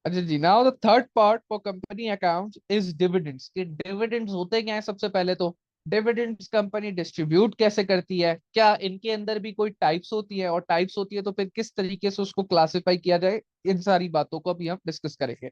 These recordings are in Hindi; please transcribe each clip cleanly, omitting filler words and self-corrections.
अच्छा जी, now the third part for company accounts is dividends. कि डिविडेंड्स होते क्या है? सबसे पहले तो डिविडेंड्स कंपनी डिस्ट्रीब्यूट कैसे करती है, क्या इनके अंदर भी कोई टाइप्स होती है, और टाइप्स होती है तो फिर किस तरीके से उसको क्लासिफाई किया जाए, इन सारी बातों को अभी हम डिस्कस करेंगे।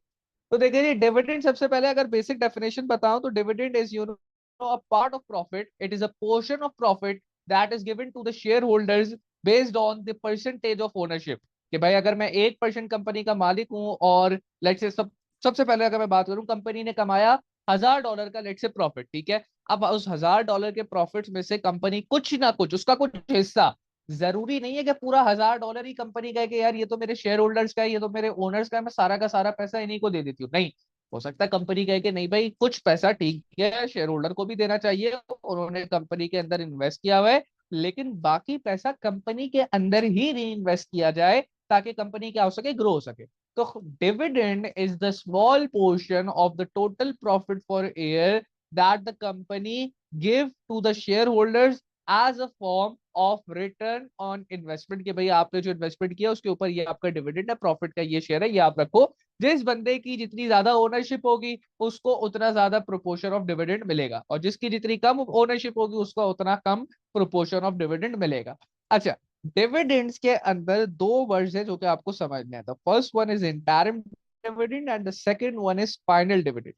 तो देखिए जी, डिविडेंड सबसे पहले अगर बेसिक डेफिनेशन बताऊं तो dividend is a part of profit, it is a portion of profit that is given to the shareholders based on the percentage of ownership. कि भाई अगर मैं 1% कंपनी का मालिक हूं, और लेट्स से सबसे पहले अगर मैं बात करूं, कंपनी ने कमाया $1000 का लेट्स से प्रॉफिट, ठीक है। अब उस $1000 के प्रॉफिट में से कंपनी कुछ ना कुछ, उसका कुछ हिस्सा, जरूरी नहीं है कि पूरा $1000 ही कंपनी का है कि यार ये तो मेरे शेयर होल्डर्स का है, ये तो मेरे ओनर्स का है, मैं सारा का सारा पैसा इन्हीं को दे देती हूँ, नहीं। हो सकता है कंपनी कहे कि नहीं भाई, कुछ पैसा ठीक है शेयर होल्डर को भी देना चाहिए, उन्होंने कंपनी के अंदर इन्वेस्ट किया हुआ है, लेकिन बाकी पैसा कंपनी के अंदर ही री इन्वेस्ट किया जाए, ताकि कंपनी क्या हो सके, ग्रो हो सके। तो dividend is the small portion of the total profit for year that the company give to the shareholders as a form of return on investment. कि भाई आपने जो इन्वेस्टमेंट किया उसके ऊपर ये आपका डिविडेंड है, प्रॉफिट का ये शेयर है, ये आप रखो। जिस बंदे की जितनी ज्यादा ओनरशिप होगी उसको उतना ज्यादा प्रोपोर्शन ऑफ डिविडेंड मिलेगा, और जिसकी जितनी कम ओनरशिप होगी उसको उतना कम प्रोपोर्शन ऑफ डिविडेंड मिलेगा। अच्छा, डिविडेंड्स के अंदर दो वर्ड्स है जो कि आपको समझना है। The first one is interim dividend and the second one is final dividend.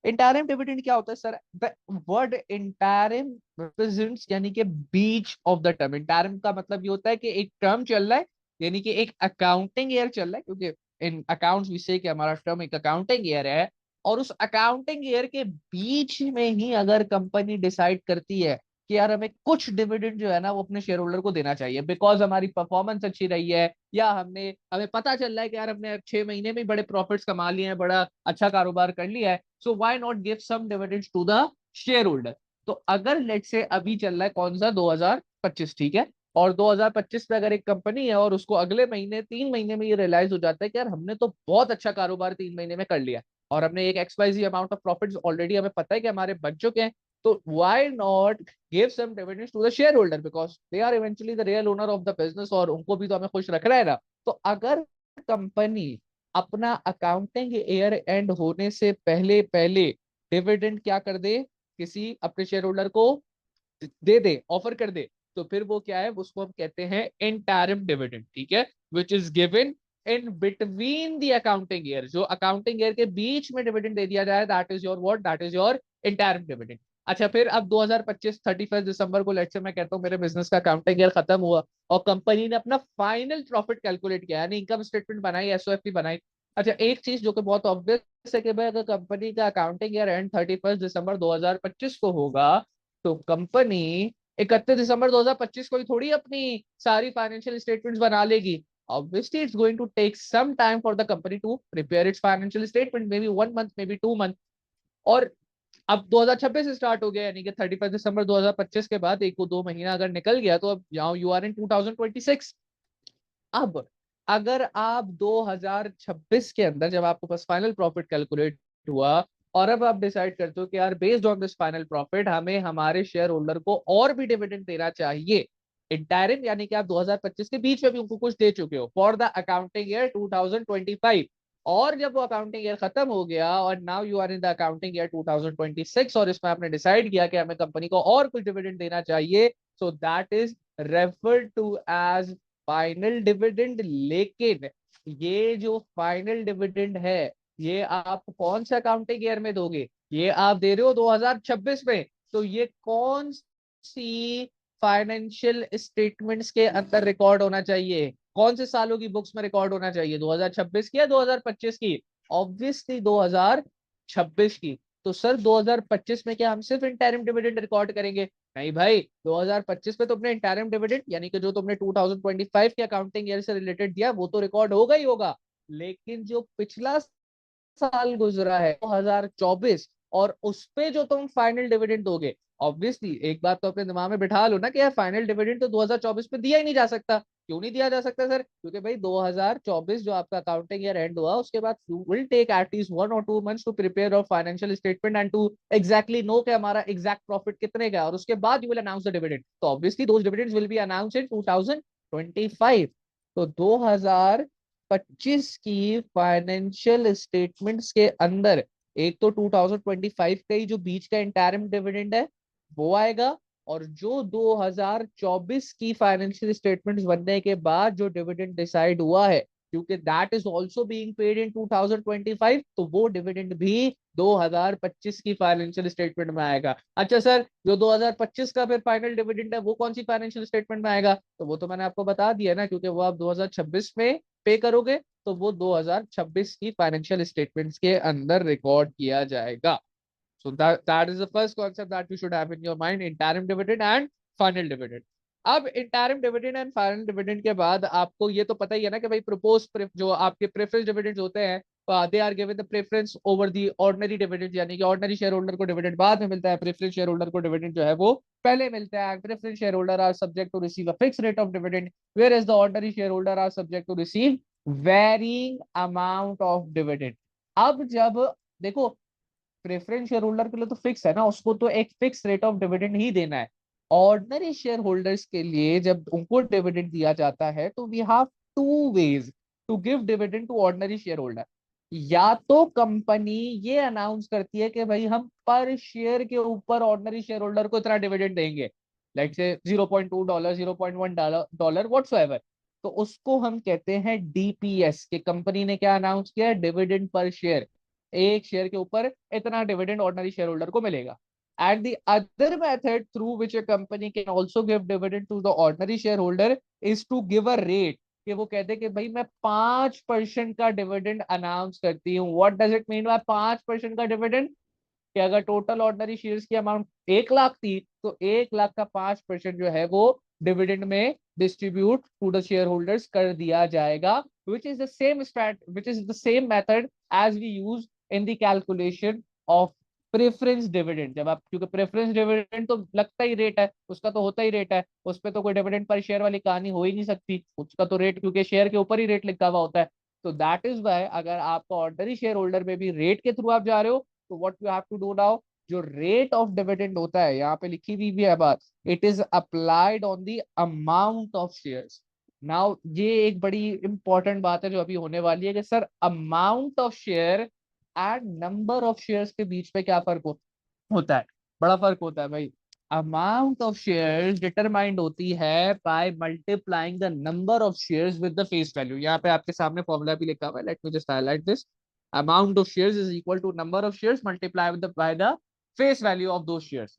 Interim dividend क्या होता है sir? The word interim represents यानी कि बीच ऑफ द टर्म। इंटरिम का मतलब ये होता है कि एक टर्म चल रहा है, यानी कि एक अकाउंटिंग ईयर चल रहा है, क्योंकि इन अकाउंट्स विषय कि हमारा टर्म एक अकाउंटिंग ईयर है, और उस अकाउंटिंग ईयर के बीच में ही अगर कंपनी डिसाइड करती है कि यार हमें कुछ डिविडेंड जो है ना वो अपने शेयर होल्डर को देना चाहिए, बिकॉज हमारी परफॉर्मेंस अच्छी रही है, या हमें पता चल रहा है कि यार हमने 6 महीने में बड़े प्रॉफिट्स कमा लिए हैं, बड़ा अच्छा कारोबार कर लिया है, so why not give some dividends to the shareholder. तो अगर लेट से अभी चल रहा है कौन सा, 2025, ठीक है, और 2025 में अगर एक कंपनी है और उसको अगले महीने 3 महीने में ये रियलाइज हो जाता है कि यार हमने तो बहुत अच्छा कारोबार 3 महीने में कर लिया, और हमने एक XYZ amount of profits already हमें पता है कि हमारे बच चुके हैं, तो why not give some dividends to the shareholder, because they are eventually the real owner of the business, और उनको भी तो हमें खुश रखना है ना। तो अगर कंपनी अपना अकाउंटिंग ईयर एंड होने से पहले पहले डिविडेंड क्या कर दे, किसी अपने शेयर होल्डर को दे दे, ऑफर कर दे, तो फिर वो क्या है, उसको हम कहते हैं इंटरिम डिविडेंड, ठीक है, which is given in between the accounting year. जो अकाउंटिंग ईयर के बीच में डिविडेंड दे दिया जाए, that is your what, that is your interim dividend. अच्छा, फिर अब 2025 31 दिसंबर को लेट्स से मैं कहता हूँ मेरे बिजनेस का अकाउंटिंग ईयर खत्म हुआ, और कंपनी ने अपना फाइनल प्रॉफिट कैलकुलेट किया, यानी इनकम स्टेटमेंट बनाई, SOF बनाई। अच्छा, एक चीज जो कि बहुत ऑब्वियस है कि भाई अगर कंपनी का अकाउंटिंग ईयर एंड 31 दिसंबर 2025 को होगा, तो कंपनी 31 दिसंबर 2025 को ही थोड़ी अपनी सारी फाइनेंशियल स्टेटमेंट्स बना लेगी। Obviously, it's going to take some time for the company to prepare its financial statement, maybe 1 month, maybe 2 month. और अब 2026 स्टार्ट हो गया, यानी कि 31 दिसंबर 2025 के बाद एक को 2 महीना अगर निकल गया, तो अब यहाँ यू आर इन 2026। अब अगर आप 2026 के अंदर जब आपके पास फाइनल प्रॉफिट कैलकुलेट हुआ, और अब आप डिसाइड करते हो कि यार based on this final profit हमें हमारे शेयर होल्डर को और भी डिविडेंड देना चाहिए, इंटायरिम यानी कि आप 2025 के बीच में भी उनको कुछ दे चुके हो फॉर द अकाउंटिंग ईयर 2025, और जब वो अकाउंटिंग ईयर खत्म हो गया और now you are in the accounting year 2026, और इसमें आपने डिसाइड किया कि हमें कंपनी को और कुछ डिविडेंड देना चाहिए, so that is referred to as final dividend. लेकिन ये जो फाइनल डिविडेंड है, ये आप कौन सा अकाउंटिंग ईयर में दोगे? ये आप दे रहे हो 2026 में, तो ये कौन सी फाइनेंशियल स्टेटमेंट्स के अंदर रिकॉर्ड होना चाहिए, कौन से सालों की बुक्स में रिकॉर्ड होना चाहिए, 2026 की या 2025 की? ऑब्वियसली 2026 की। तो सर 2025 में क्या हम सिर्फ इंटरिम डिविडेंड रिकॉर्ड करेंगे? नहीं भाई, 2025 में तुमने इंटरिम डिविडेंड यानी कि जो तुमने 2025 के अकाउंटिंग ईयर से रिलेटेड दिया वो तो रिकॉर्ड होगा ही होगा, लेकिन जो पिछला साल गुजरा है 2024, और उस पे जो तुम फाइनल डिविडेंड दोगे, ऑब्वियसली एक बात तो अपने दिमाग में बिठा लो ना कि यार फाइनल डिविडेंड तो 2024 में दिया ही नहीं जा सकता। क्यों नहीं दिया जा सकता सर? क्योंकि भाई 2024 जो आपका अकाउंटिंग ईयर एंड हुआ उसके बाद यू विल टेक एटलीस्ट 1 और 2 मंथ्स टू प्रिपेयर और financial statement and to exactly know कि हमारा एग्जैक्ट प्रॉफिट कितने का है, और उसके बाद you will announce the dividend, तो obviously those dividends will be announced in 2025। तो 2000 2025 की फाइनेंशियल स्टेटमेंट्स के अंदर एक तो 2025 का ही जो बीच का इंटरिम डिविडेंड है वो आएगा, और जो 2024 की फाइनेंशियल स्टेटमेंट्स बनने के बाद जो डिविडेंड डिसाइड हुआ है, क्योंकि that is also being paid in 2025, तो वो डिविडेंड भी 2025 की फाइनेंशियल स्टेटमेंट में आएगा। अच्छा सर, जो 2025 का फिर फाइनल डिविडेंड है वो कौन सी फाइनेंशियल स्टेटमेंट में आएगा? तो वो तो मैंने आपको बता दिया ना, क्योंकि वो आप 2026 में पे करोगे, तो वो 2026 की फाइनेंशियल स्टेटमेंट्स के अंदर रिकॉर्ड किया जाएगा। So that is the first concept that you should have in your mind: interim dividend and final dividend. अब interim dividend and final dividend के बाद आपको ये तो पता ही है ना कि भाई जो आपके प्रेफरेंस डिविडेंड होते हैं, they are given the preference over the ordinary dividend, यानी कि ऑर्डिनरी शेयर होल्डर को डिविडेंड बाद में मिलता है, प्रेफरेंस शेयर होल्डर को डिविडेंड जो है वो पहले मिलता है। Preference share holder are subject to receive a fix rate of dividend, whereas the ordinary share holder are subject to receive varying amount of dividend. अब जब देखो, प्रेफरेंस शेयर होल्डर के लिए तो फिक्स है ना, उसको तो एक फिक्स रेट ऑफ डिविडेंड ही देना है। ऑर्डिनरी शेयर होल्डर्स के लिए जब उनको डिविडेंड दिया जाता है तो we have two ways to give dividend to ordinary share holder. या तो कंपनी ये अनाउंस करती है कि भाई हम पर शेयर के ऊपर ऑर्डिनरी शेयर होल्डर को इतना डिविडेंड देंगे, लाइक से $0.2, $0.1 व्हाटसोएवर, तो उसको हम कहते हैं डीपीएस, कि कंपनी ने क्या अनाउंस किया है, डिविडेंड पर शेयर, एक शेयर के ऊपर इतना डिविडेंड ऑर्डिनरी शेयर होल्डर को मिलेगा। And the other method through which a company can also give dividend to the ordinary share holder is to give a rate, कि वो कहते हैं कि भाई मैं 5% का डिविडेंड अनाउंस करती हूँ। What does it mean by 5% का डिविडेंड? कि अगर टोटल ऑर्डिनरी शेयर्स की अमाउंट 1 लाख थी, तो 1 लाख का 5% जो है वो डिविडेंड में distribute to the shareholders कर दिया जाएगा, which is the same method as we use in the calculation of preference dividend. जब आप, क्योंकि प्रेफरेंस डिविडेंड तो लगता ही रेट है, उसका तो होता ही रेट है, उस पर तो कोई डिविडेंड पर शेयर वाली कहानी हो ही नहीं सकती, उसका तो रेट, क्योंकि शेयर के ऊपर ही रेट लिखा हुआ होता है। तो दैट इज वाई अगर आपका ऑर्डिनरी शेयर होल्डर में भी रेट के थ्रू आप जा रहे हो, तो what you have to do now, जो रेट ऑफ डिविडेंड होता है, यहाँ पे लिखी हुई भी है बात, it is applied on the amount of shares. Now ये एक बड़ी इंपॉर्टेंट बात है जो अभी होने वाली है, कि sir amount of share and number of shares के बीच में क्या फर्क होता है? बड़ा फर्क होता है भाई। अमाउंट ऑफ शेयर्स डिटरमाइंड होती है by multiplying the number of shares with the face value. यहाँ पे आपके सामने फॉर्मूला भी लिखा हुआ है, let me just highlight this. Amount of shares is equal to number of shares multiply with by the face value of दो शेयर्स।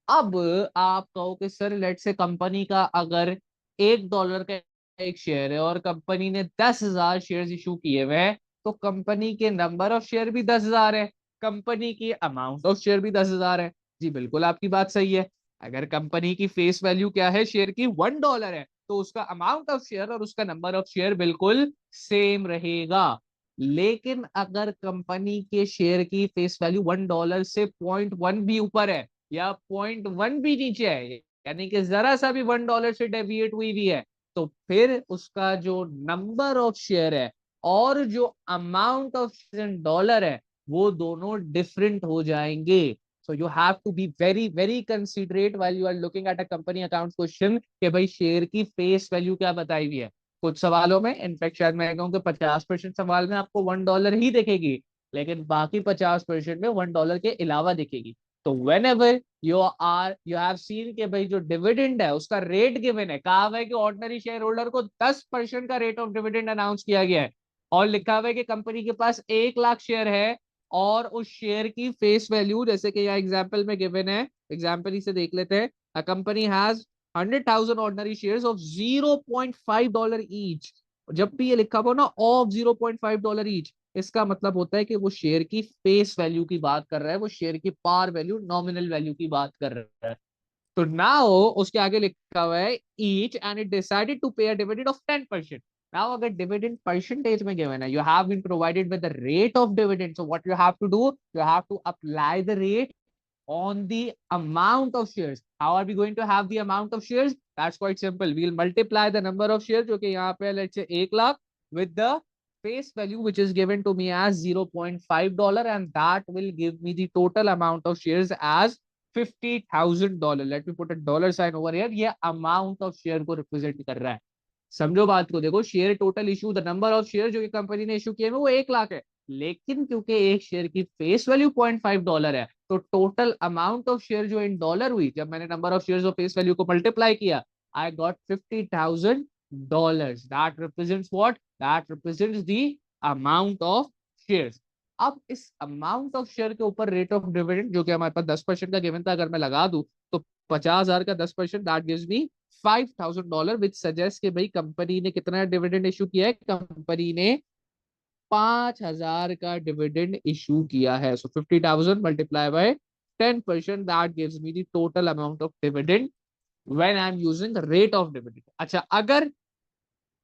अब आप कहो कि सर लेट से कंपनी का अगर $1 का एक शेयर है और कंपनी ने 10,000 शेयर इशू किए हुए हैं, तो कंपनी के नंबर ऑफ शेयर भी 10,000 है, कंपनी की अमाउंट ऑफ शेयर भी 10,000 है। जी बिल्कुल, आपकी बात सही है। अगर कंपनी की फेस वैल्यू क्या है शेयर की, $1 है, तो उसका अमाउंट ऑफ शेयर और उसका नंबर ऑफ शेयर बिल्कुल सेम रहेगा। लेकिन अगर कंपनी के शेयर की फेस वैल्यू $1 से 0.1 भी ऊपर है या 0.1 भी नीचे है, यानी कि जरा सा भी $1 से डेविएट हुई भी है, तो फिर उसका जो नंबर ऑफ शेयर है और जो अमाउंट ऑफ डॉलर है, वो दोनों डिफरेंट हो जाएंगे। So you have to be very very considerate while you are looking at a company account question, कि भाई शेयर की फेस वैल्यू क्या बताई हुई है। कुछ सवालों में, इनफैक्ट शायद मैं कहूँ कि 50% सवाल में आपको $1 ही दिखेगी, लेकिन बाकी 50% में $1 के अलावा दिखेगी। तो when ever you have seen के भाई जो डिविडेंड है उसका रेट गिवन है, कहा हुआ है कि ऑर्डिनरी शेयर होल्डर को 10% का रेट ऑफ डिविडेंड अनाउंस किया गया है, और लिखा हुआ है कि कंपनी के पास 1 लाख शेयर है, और उस शेयर की फेस वैल्यू, जैसे कि यहाँ एग्जाम्पल में गिवन है, एग्जाम्पल इसे देख लेते हैं। A company has 100,000 ordinary shares of $0.5 each. जब भी ये लिखा हुआ ना ऑफ $0.5 ईच, इसका मतलब होता है कि वो शेयर की फेस वैल्यू की बात कर रहा है, वो शेयर की पार वैल्यू, नॉमिनल वैल्यू की बात कर रहा है। तो नाउ उसके आगे लिखा हुआ है each and it decided to pay a dividend of 10%। Now अगर डिविडेंड परसेंटेज में गिवन है, you have been provided with the rate of dividend, so what you have to do, you have to apply the rate on the amount of shares. How are we going to have the amount of shares? That's quite simple. We'll multiply the number of shares, जो कि यहाँ पे let's say 1 lakh, with the face value which is given to me as $0.5, and that will give me the total amount of shares as $50,000. Let me put a dollar sign over here. ये amount of share को represent कर रहा है। समझो बात को, देखो share total issue, the number of share जो कंपनी ने इशू किए हैं वो 1 लाख है, लेकिन क्योंकि एक शेयर की फेस वैल्यू $0.5 है, तो टोटल अमाउंट ऑफ शेयर जो इन डॉलर हुई, जब मैंने नंबर ऑफ शेयर और फेस वैल्यू को मल्टीप्लाई किया, I got $50,000। That represents what, that represents the amount of shares. अब इस अमाउंट ऑफ शेयर के ऊपर रेट ऑफ डिविडेंड जो कि हमारे पास 10% का गिवन था, अगर मैं लगा दूं तो 50,000 का 10%, that gives me $5,000, which suggest कि भाई कंपनी ने कितना डिविडेंड इशू किया है, कंपनी ने 5,000 का डिविडेंड इशू किया है। सो 50,000 multiply by 10%, that gives me the total amount of dividend when I am using rate of dividend. अच्छा, अगर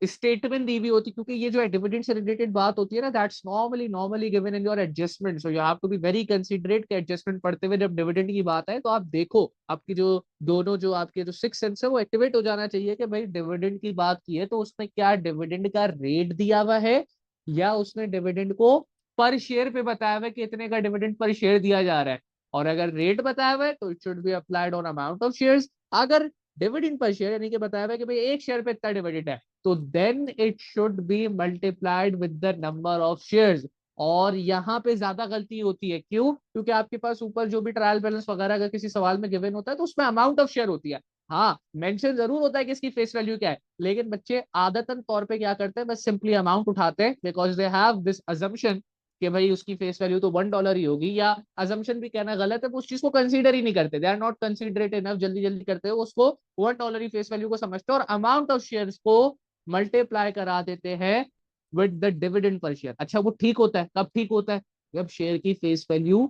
स्टेटमेंट दी हुई होती, क्योंकि ये जो है डिविडेंड से रिलेटेड बात होती है ना, that's normally given in your adjustment, so you have to be very considerate कि एडजस्टमेंट पढ़ते हुए जब डिविडेंड की बात है तो आप देखो आपकी जो दोनों जो आपके जो सिक्स सेंस है वो एक्टिवेट हो जाना चाहिए कि भाई डिविडेंड की बात की है तो उसमें क्या डिविडेंड का रेट दिया हुआ है, या उसने डिविडेंड को पर शेयर पे बताया हुआ है कि इतने का डिविडेंड पर शेयर दिया जा रहा है। और अगर रेट बताया हुआ है तो it should B applied on amount of shares. अगर डिविडेंड पर शेयर यानी कि बताया हुआ है कि भाई एक शेयर पे इतना डिविडेंड है, तो then it should be multiplied with the number of shares. और यहाँ पे ज्यादा गलती होती है, क्यों? क्योंकि आपके पास ऊपर जो भी ट्रायल बैलेंस वगैरह अगर किसी सवाल में गिवन होता है तो उसमें अमाउंट ऑफ शेयर होती है, हाँ मेंशन जरूर होता है कि इसकी फेस वैल्यू क्या है, लेकिन बच्चे आदतन तौर पे क्या करते हैं, बस सिंपली अमाउंट उठाते हैं, because they have this assumption कि भाई उसकी फेस वैल्यू तो $1 ही होगी, या अजम्पशन भी कहना गलत है, वो उस चीज को कंसीडर ही नहीं करते, they are not considerate enough, जल्दी जल्दी करते हैं उसको, $1 ही फेस वैल्यू को समझते हैं और अमाउंट ऑफ शेयर्स को मल्टीप्लाई करा देते हैं with the dividend per share. अच्छा, वो ठीक होता है, कब ठीक होता है? जब शेयर की फेस वैल्यू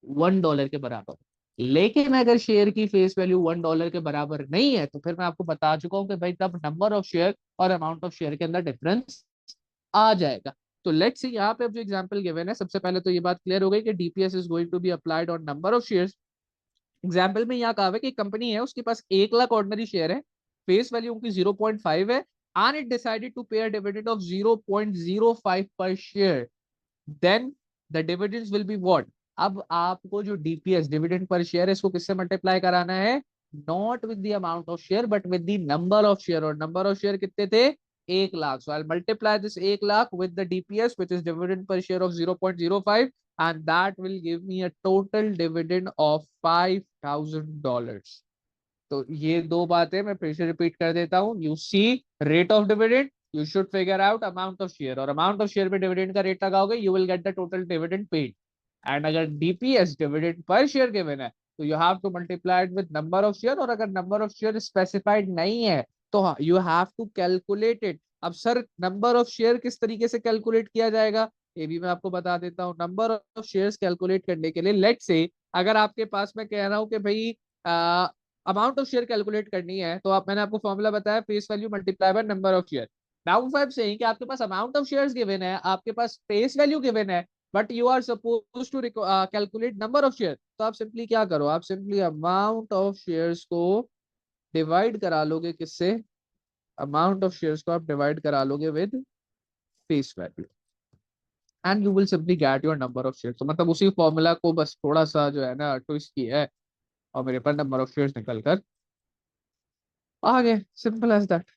$1 के बराबर। लेकिन अगर शेयर की फेस वैल्यू $1 के बराबर नहीं है तो फिर मैं आपको बता चुका हूं कि भाई तब नंबर ऑफ शेयर और अमाउंट ऑफ शेयर के अंदर डिफरेंस आ जाएगा। तो लेट्स सी यहाँ पे अब जो एग्जांपल गिवन है, सबसे पहले तो ये बात क्लियर हो गई कि DPS is going to be applied on number of shares. Example में यहाँ कहा है कि कंपनी है, उसके पास 1 लाख ऑर्डिनरी शेयर है, फेस वैल्यू उनकी 0.5 है, and it decided to pay a dividend of 0.05 per share, then the dividends will be what. अब आपको जो डीपीएस डिविडेंड पर शेयर है इसको किससे मल्टीप्लाई कराना है, not with the amount of share but with the number of share, और नंबर ऑफ शेयर कितने थे, 1 lakh. So I multiply this 1 lakh with the DPS which is dividend per share of 0.05, and that will give me a total dividend of $5,000। तो ये दो बातें मैं फिर से रिपीट कर देता हूँ, you see rate of dividend, you should figure out amount of share, और अमाउंट ऑफ शेयर पे डिविडेंड का रेट लगाओगे you will get the total dividend paid. And अगर DPS dividend per share given है तो you have to multiply it with number of share, और अगर नंबर ऑफ शेयर स्पेसिफाइड नहीं है तो you have to calculate it. अब सर नंबर ऑफ शेयर किस तरीके से कैलकुलेट किया जाएगा, ये भी मैं आपको बता देता हूँ। नंबर ऑफ शेयर्स कैलकुलेट करने के लिए लेट से अगर आपके पास मैं कह रहा हूँ कि भाई अमाउंट ऑफ शेयर कैलकुलेट करनी है, तो आप मैंने आपको फॉर्मूला बताया face value multiply by number of share. Now if I am saying कि आपके पास अमाउंट ऑफ शेयर्स गिवन है, आपके पास फेस वैल्यू गिवन है, but you are suppose to calculate number of share, तो आप सिंपली क्या करो, आप सिंपली अमाउंट ऑफ शेयर्स को डिवाइड करा लोगे किससे, अमाउंट ऑफ शेयर्स को आप डिवाइड करा लोगे with face value, and you will simply get your number of shares. तो मतलब उसी फॉर्मूला को बस थोड़ा सा जो है ना ट्विस्ट किया है और मेरे पास नंबर ऑफ शेयर्स निकल कर आ गए, सिंपल एज दैट।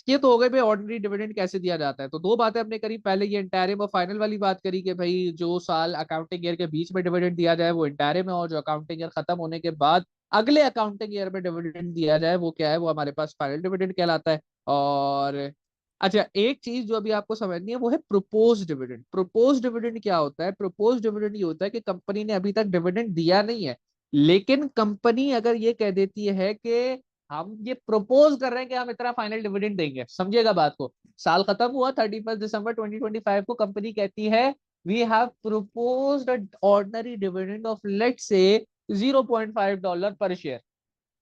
ये तो हो गई भाई ऑर्डिनरी डिविडेंड कैसे दिया जाता है। तो दो बातें हमने करी, पहले ये इंटरिम और फाइनल वाली बात करी कि भाई जो साल अकाउंटिंग ईयर के बीच में डिविडेंड दिया जाए वो इंटरिम है, और जो अकाउंटिंग ईयर खत्म होने के बाद अगले अकाउंटिंग ईयर में डिविडेंड दिया जाए वो क्या है, वो हमारे पास फाइनल डिविडेंड कहलाता है। और अच्छा, एक चीज जो अभी आपको समझनी है वो है प्रोपोज डिविडेंड। प्रोपोज डिविडेंड क्या होता है, प्रोपोज डिविडेंड ये होता है कि कंपनी ने अभी तक डिविडेंड दिया नहीं है, लेकिन कंपनी अगर ये कह देती है कि हम ये प्रपोज कर रहे हैं कि हम इतना फाइनल डिविडेंड देंगे, समझिएगा बात को। साल खत्म हुआ 31 दिसंबर 2025 को, कंपनी कहती है we have proposed ordinary dividend of let's say $0.5 पर शेयर।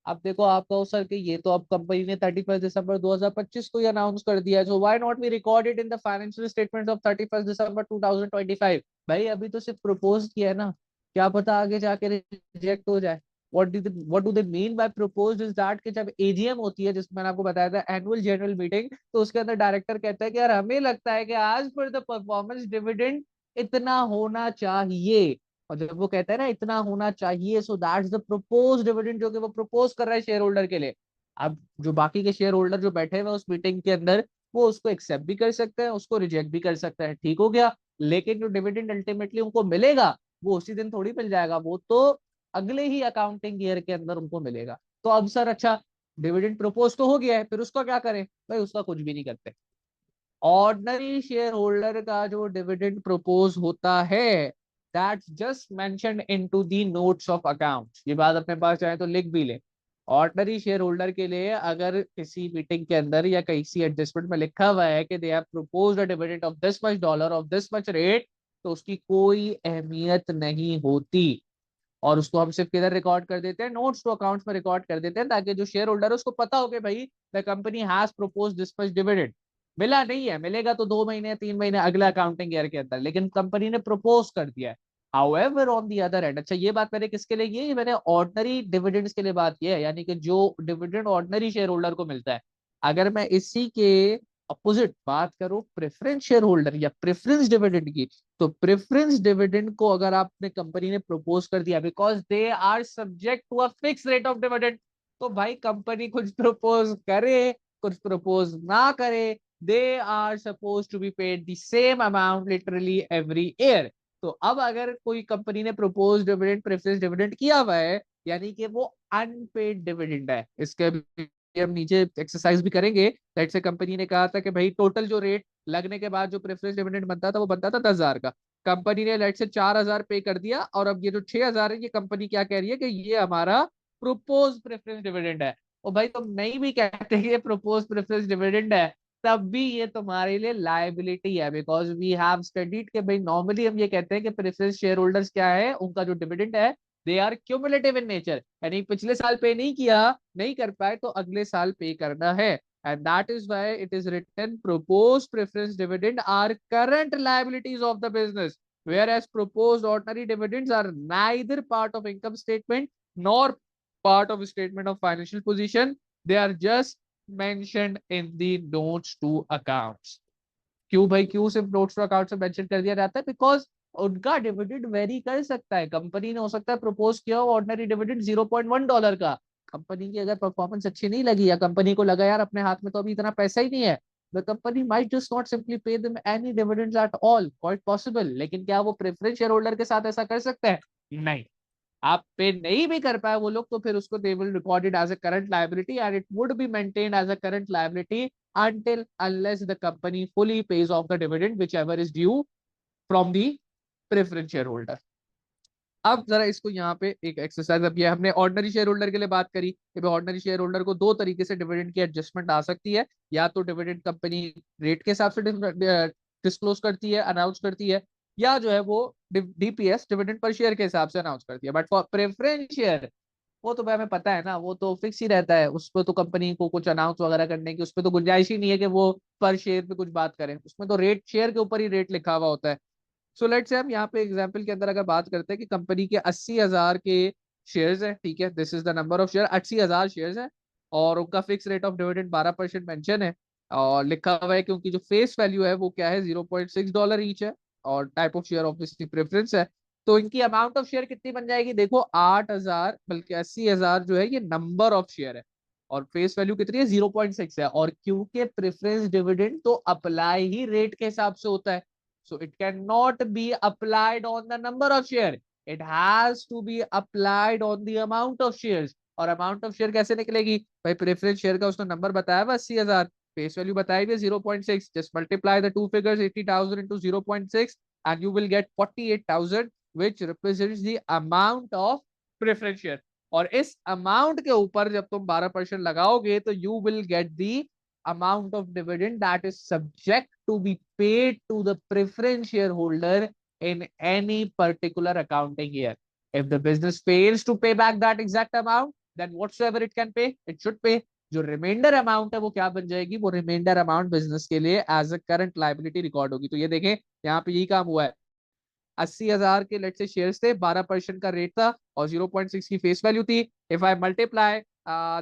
अब देखो आप कहो सर कि ये तो अब कंपनी ने 31 दिसंबर 2025 को ही अनाउंस कर दिया है, so why not we record it in the financial statements of 31 December 2025। भाई अभी तो सिर्फ प्रपोज किया है ना, क्या पता आगे जाके रिजेक्ट हो जाए। What do they mean by proposed is that कि जब एजीएम होती है, जिसमें मैंने आपको बताया था एनुअल जनरल मीटिंग, तो उसके अंदर डायरेक्टर कहता है कि यार हमें लगता है कि आज पर द परफॉर्मेंस डिविडेंड इतना होना चाहिए, और जब वो कहता है ना इतना होना चाहिए, so that's the propose dividend जो कि वो प्रपोज कर रहा है शेयर होल्डर के लिए। अब जो बाकी के शेयर होल्डर जो बैठे हुए उस मीटिंग के अंदर, वो उसको एक्सेप्ट भी कर सकते हैं, उसको रिजेक्ट भी कर सकते हैं, ठीक हो गया। लेकिन जो डिविडेंड अल्टीमेटली उनको मिलेगा वो उसी दिन थोड़ी मिल जाएगा, वो तो अगले ही अकाउंटिंग ईयर के अंदर उनको मिलेगा। तो अब सर अच्छा, डिविडेंड प्रपोज तो हो गया है, फिर उसका क्या करें? भाई उसका कुछ भी नहीं करते। ऑर्डिनरी शेयर होल्डर का जो डिविडेंड प्रपोज होता है, that's just mentioned into the notes of account. ये बात अपने पास चाहे तो लिख भी ले। ऑर्डिनरी शेयर होल्डर के लिए अगर किसी मीटिंग के अंदर या किसी एडजस्टमेंट में लिखा हुआ है कि they have proposed a dividend of this much dollar of this much rate, तो उसकी कोई अहमियत नहीं होती। और उसको हम सिर्फ किधर रिकॉर्ड कर देते हैं? नोट्स टू अकाउंट्स में रिकॉर्ड कर देते हैं, ताकि जो शेयर होल्डर है उसको पता हो कि भाई the company has propose this much dividend. मिला नहीं है, मिलेगा तो 2 महीने 3 महीने अगले अकाउंटिंग ईयर के अंदर, लेकिन कंपनी ने प्रपोज कर दिया है। However on the other and, अच्छा ये बात मैंने किसके लिए की है? ये मैंने ऑर्डिनरी डिविडेंड्स के लिए बात की है, यानी कि जो डिविडेंड ऑर्डिनरी शेयर होल्डर को मिलता है। अगर मैं इसी के अपोजिट बात करूं प्रेफरेंस शेयर होल्डर या प्रेफरेंस डिविडेंड की, तो प्रेफरेंस डिविडेंड को अगर आपने कंपनी ने प्रपोज कर दिया, because they are subject to a fix rate of dividend, तो भाई कंपनी कुछ प्रपोज करे कुछ प्रपोज ना करे, they are suppose to be paid the same amount literally every year. तो अब अगर कोई कंपनी ने प्रपोज डिविडेंड प्रेफरेंस डिविडेंड किया हुआ है, यानी कि वो अनपेड डिविडेंड है। इसके हम नीचे एक्सरसाइज भी करेंगे। लेट्स से कंपनी ने कहा था कि भाई टोटल जो रेट लगने के बाद जो प्रेफरेंस डिविडेंड बनता था वो बनता था 10,000 का। कंपनी ने लेट से 4,000 पे कर दिया, और अब ये जो 6,000 है ये कंपनी क्या कह रही है कि ये हमारा प्रोपोज प्रेफरेंस डिविडेंड है। और भाई तुम नहीं भी कहते ये प्रोपोज प्रेफरेंस डिविडेंड है, तब भी ये तुम्हारे लिए लाइबिलिटी है, बिकॉज वी हैव स्टडीड के भाई नॉर्मली हम ये कहते हैं कि प्रेफरेंस शेयर होल्डर्स क्या है, उनका जो डिविडेंड है they are cumulative in nature, यानी पिछले साल पे नहीं किया, नहीं कर पाए तो अगले साल पे करना है। and that is why it is written proposed preference dividend are current liabilities of the business, whereas proposed ordinary dividends are neither part of income statement nor part of statement of financial position, they are just mentioned in the notes to accounts। क्यों भाई, क्यों सिर्फ नोट्स टू अकाउंट से मेंशन कर दिया जाता है? बिकॉज उनका डिविडेंड वेरी कर सकता है। कंपनी ने हो सकता है प्रपोज किया हो ऑर्डिनरी डिविडेंड $0.1 का, कंपनी की अगर परफॉर्मेंस अच्छी नहीं लगी या कंपनी को लगा यार अपने हाथ में तो अभी इतना पैसा ही नहीं है, the company might just not simply pay them any dividends at all, quite possible. लेकिन क्या वो प्रेफरेंस शेयर होल्डर के साथ ऐसा कर सकते हैं? नहीं। आप पे नहीं भी कर पाए वो लोग, तो फिर उसको they will record it as a current liability and it would be maintained as a current liability until unless the company fully pays off the dividend whichever is due from the preference shareholder। अब जरा इसको यहाँ पे एक एक्सरसाइज, अब ये हमने ऑर्डिनरी शेयर होल्डर के लिए बात करी कि भाई ऑर्डिनरी शेयर होल्डर को दो तरीके से डिविडेंड की एडजस्टमेंट आ सकती है, या तो डिविडेंड कंपनी रेट के हिसाब से डिस्क्लोज करती है, अनाउंस करती है, या जो है वो डीपीएस डिविडेंड पर शेयर के हिसाब से अनाउंस करती है। बट फॉर प्रेफरेंस शेयर वो तो भाई हमें पता है ना, वो तो फिक्स ही रहता है, उस पर तो कंपनी को कुछ अनाउंस वगैरह करने की उस पर तो गुंजाइश ही नहीं है कि वो पर शेयर पे कुछ बात करें, उसमें तो रेट शेयर के ऊपर ही रेट लिखा हुआ होता है। सो लेट्स से हम यहाँ पे एग्जांपल के अंदर अगर बात करते हैं कि कंपनी के 80,000 के शेयर्स हैं, ठीक है, this is the number of share, 80,000 shares हैं, और उनका fix rate of dividend 12% mention है, और लिखा हुआ है कि उनकी जो फेस वैल्यू है वो क्या है, $0.6 ईच है, और type of share obviously preference है। तो इनकी अमाउंट ऑफ शेयर कितनी बन जाएगी? देखो 8,000 बल्कि 80,000 जो है ये नंबर ऑफ शेयर है, और फेस वैल्यू कितनी है? 0.6 है, और क्योंकि प्रेफरेंस डिविडेंड तो अप्लाई ही रेट के हिसाब से होता है, so it cannot be applied on the number of share, it has to be applied on the amount of shares। और अमाउंट ऑफ शेयर कैसे निकलेगी भाई? प्रेफरेंस शेयर का उसने नंबर बताया हुआ 80,000, फेस वैल्यू बताई हुई 0.6, just multiply the two figures 80,000 into 0.6 and you will get 48,000 which represents the amount of preference share। और इस अमाउंट के ऊपर जब तुम 12% लगाओगे तो you will get the amount of dividend that is subject to be paid to the preference shareholder in any particular accounting year। If the business fails to pay back that exact amount, then whatsoever it can pay, it should pay। जो रिमाइंडर अमाउंट है वो क्या बन जाएगी? वो रिमाइंडर अमाउंट बिजनेस के लिए as a current liability record होगी। तो ये देखें यहाँ पे यही काम हुआ है, 80,000 के लेट से शेयर्स थे, 12% का रेट था, और 0.6 की फेस वैल्यू थी। If I multiply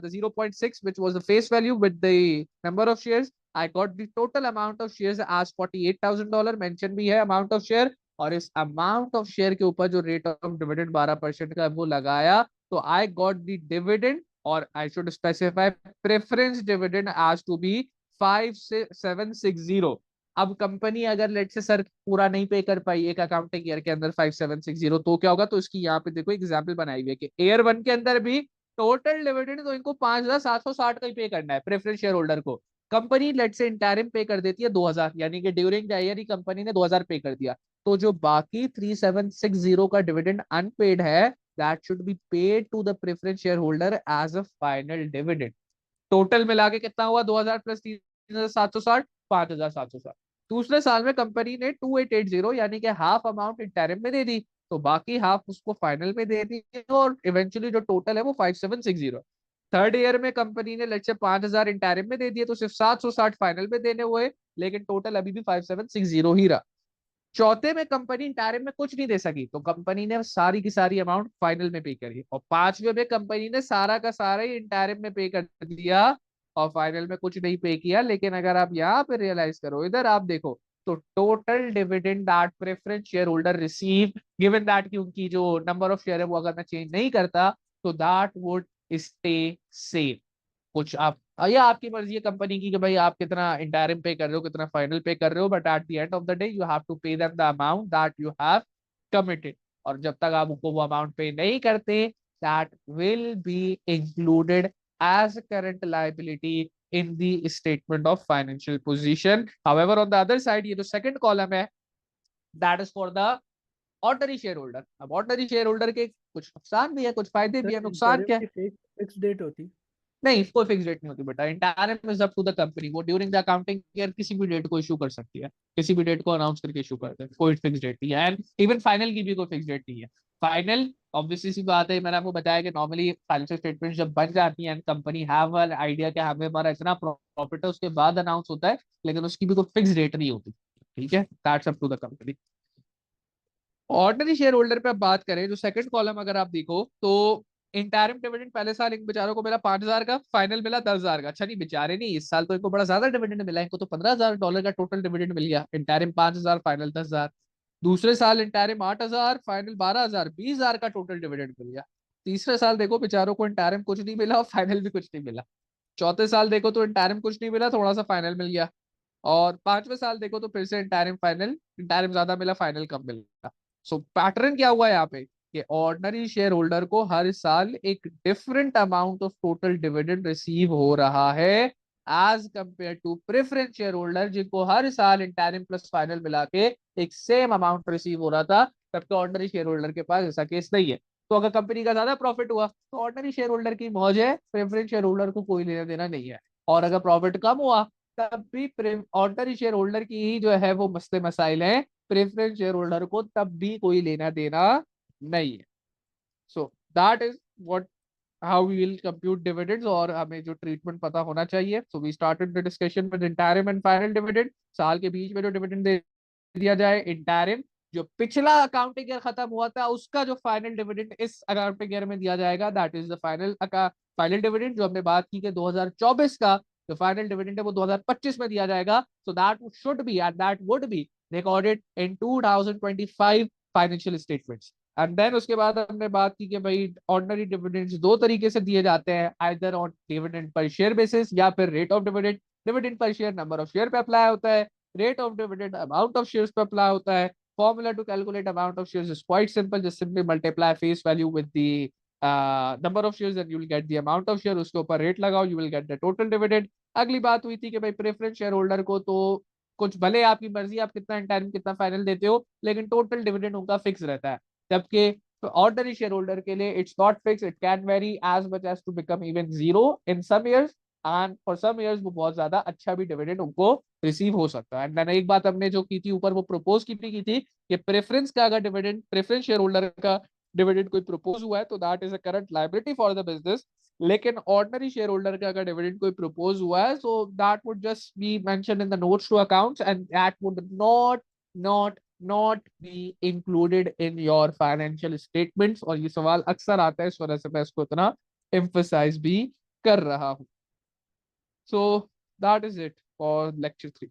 the 0.6 which was the face value with the number of shares, I got the total amount of shares as $48,000, mention भी है अमाउंट ऑफ शेयर, और इस अमाउंट ऑफ शेयर के ऊपर जो रेट ऑफ डिविडेंड 12% का वो लगाया, तो आई गॉट द डिविडेंड और I should specify preference dividend as to be 5760। अब कंपनी अगर लेट से सर पूरा नहीं पे कर पाई एक अकाउंटिंग ईयर के अंदर 5760, तो क्या होगा, तो इसकी यहाँ पे देखो एग्जाम्पल बनाई हुई है कि ईयर 1 के अंदर भी टोटल डिविडेंड तो इनको 5760 का ही पे करना है प्रेफरेंस शेयर होल्डर को। कंपनी लेट से इंटरिम पे कर देती है 2000, यानी कि during the year he company ने 2000 पे कर दिया, तो जो बाकी 3760 का डिविडेंड अनपेड है, that should be paid to the preference share holder as a final dividend. Total मिला के कितना हुआ, 2000 प्लस 3760, 5760। दूसरे साल में कंपनी ने 2880 यानी कि हाफ अमाउंट इंटरिम में दे दी, तो बाकी हाफ उसको फाइनल में दे दी, और इवेंचुअली जो टोटल है वो 5760। थर्ड ईयर में कंपनी ने लेट्स से 5000 इंटरिम में दे दिए, तो सिर्फ 760 फाइनल में देने हुए, लेकिन टोटल अभी भी 5760 ही रहा। चौथे में कंपनी इंटरिम में कुछ नहीं दे सकी, तो कंपनी ने सारी की सारी अमाउंट फाइनल में पे करी, और पांचवे में कंपनी ने सारा का सारा ही इंटरिम में पे कर दिया और फाइनल में कुछ नहीं पे किया। लेकिन अगर आप यहाँ पे रियलाइज करो, इधर आप देखो, तो total dividend that preference share holder receive, given that की उनकी जो नंबर ऑफ शेयर है वो अगर मैं चेंज नहीं करता, तो दैट वुड स्टे सेम। कुछ आप या आपकी मर्जी है कंपनी की कि भाई आप कितना इंटरिम पे कर रहे हो, कितना फाइनल पे कर रहे हो, but at the end of the day you have to pay them the amount that you have committed. और जब तक आप उनको वो अमाउंट पे नहीं करते, that will be included as current liability in the statement of financial position. However on the other side, ये जो सेकंड कॉलम है, that is for the ordinary share holder. अब ऑर्डिनरी शेयर होल्डर के कुछ नुकसान भी है, कुछ फायदे भी है। सर नुकसान इंटरिम क्या है? की फिक्स डेट होती? नहीं, कोई फिक्स डेट नहीं होती बेटा, interim is up to the company. वो ड्यूरिंग द अकाउंटिंग ईयर किसी भी डेट को इशू कर सकती है, किसी भी डेट को अनाउंस करके इशू करते हैं, कोई फिक्स डेट नहीं है। एंड इवन फाइनल की भी कोई फिक्स डेट नहीं है। फाइनल ऑब्वियसली सी बात है, मैंने आपको बताया कि नॉर्मली फाइनेंशियल स्टेटमेंट जब बन जाती है and company have an idea कि हमें हमारा इतना प्रॉफिट है, उसके बाद अनाउंस होता है, लेकिन उसकी भी कोई फिक्स डेट नहीं होती। ठीक है, that's up to the company. Ordinary share holder पे अब बात करें, जो सेकंड कॉलम अगर आप देखो, तो इंटरिम डिविडेंड पहले साल इन बेचारों को मिला 5000 का, फाइनल मिला 10,000 का। अच्छा नहीं, बेचारे नहीं, इस साल तो इनको बड़ा ज्यादा डिविडेंड मिला, इनको तो $15,000 का टोटल डिविडेंड मिल गया। Interim 5000, final 10,000। दूसरे साल इंटरिम 8000, फाइनल 12,000, 20,000 का टोटल डिविडेंड मिल गया। तीसरे साल देखो बेचारों को इंटरिम कुछ नहीं मिला और फाइनल भी कुछ नहीं मिला। चौथे साल देखो तो इंटरिम कुछ नहीं मिला, थोड़ा सा फाइनल मिल गया। और पांचवें साल देखो तो फिर से इंटरिम फाइनल, इंटरिम ज्यादा मिला, फाइनल कम मिला। सो पैटर्न क्या हुआ यहाँ पे कि ऑर्डिनरी शेयर होल्डर को हर साल एक different amount of total dividend receive हो रहा है as compare to preference share holder, जिनको हर साल इंटरिम प्लस फाइनल मिला के एक सेम अमाउंट रिसीव हो रहा था। तब ऑर्डिनरी शेयर होल्डर के पास ऐसा केस नहीं है। तो अगर कंपनी का ज्यादा प्रॉफिट हुआ तो ऑर्डिनरी शेयर होल्डर की मौज है, प्रेफरेंस शेयर होल्डर को कोई लेना देना नहीं है। और अगर प्रॉफिट कम हुआ, तब भी ऑर्डिनरी शेयर होल्डर की ही जो है वो मसले मसाइल हैं, प्रेफरेंस शेयर होल्डर को तब भी कोई लेना देना नहीं है। So that is what how we will compute dividends, और हमें जो ट्रीटमेंट पता होना चाहिए। So we started the discussion with interim and final dividend. साल के बीच में जो डिविडेंड दे दिया जाए इंटरिम, जो पिछला अकाउंटिंग ईयर खत्म हुआ था उसका जो फाइनल डिविडेंड इस अकाउंटिंग ईयर में दिया जाएगा, that is the final dividend. जो हमने बात की कि 2024 का जो फाइनल डिविडेंड है वो 2025 में दिया जाएगा। So that should be and that would be recorded in 2025 financial statements. And then उसके बाद हमने बात की कि भाई ऑर्डिनरी डिविडेंड्स दो तरीके से दिए जाते हैं, either on dividend per share basis या फिर rate of dividend. Dividend per share number of share पे अप्लाई होता है, rate of dividend amount of shares पे अप्लाई होता है। Formula to calculate amount of shares is quite simple. Just simply multiply face value with the number of shares and you will get the amount of share. उसके ऊपर रेट लगाओ, you will get the total dividend. अगली बात हुई थी कि भाई प्रेफरेंस शेयर होल्डर को तो कुछ भले आपकी मर्जी, आप कितना इंटरिम कितना फाइनल देते हो, लेकिन टोटल डिविडेंड उनका फिक्स रहता है। जबकि ऑर्डिनरी शेयर होल्डर के लिए it's not fix, it can vary as much as to become even zero in some years, and for some years वो बहुत ज्यादा अच्छा भी डिविडेंड उनको रिसीव हो सकता है। एंड मैंने एक बात हमने जो की थी ऊपर, वो प्रपोज की थी कि प्रेफरेंस का अगर डिविडेंड, प्रेफरेंस शेयर होल्डर का डिविडेंड कोई प्रपोज हुआ है तो that is a current liability for the business. लेकिन ऑर्डिनरी शेयर होल्डर का अगर डिविडेंड कोई प्रपोज हुआ है, so that would just be mention in the notes to accounts and that would not be included in your financial statements. और ये सवाल अक्सर आता है, इस वजह से मैं इसको इतना एम्फसाइज भी कर रहा हूँ। सो that is it for lecture 3।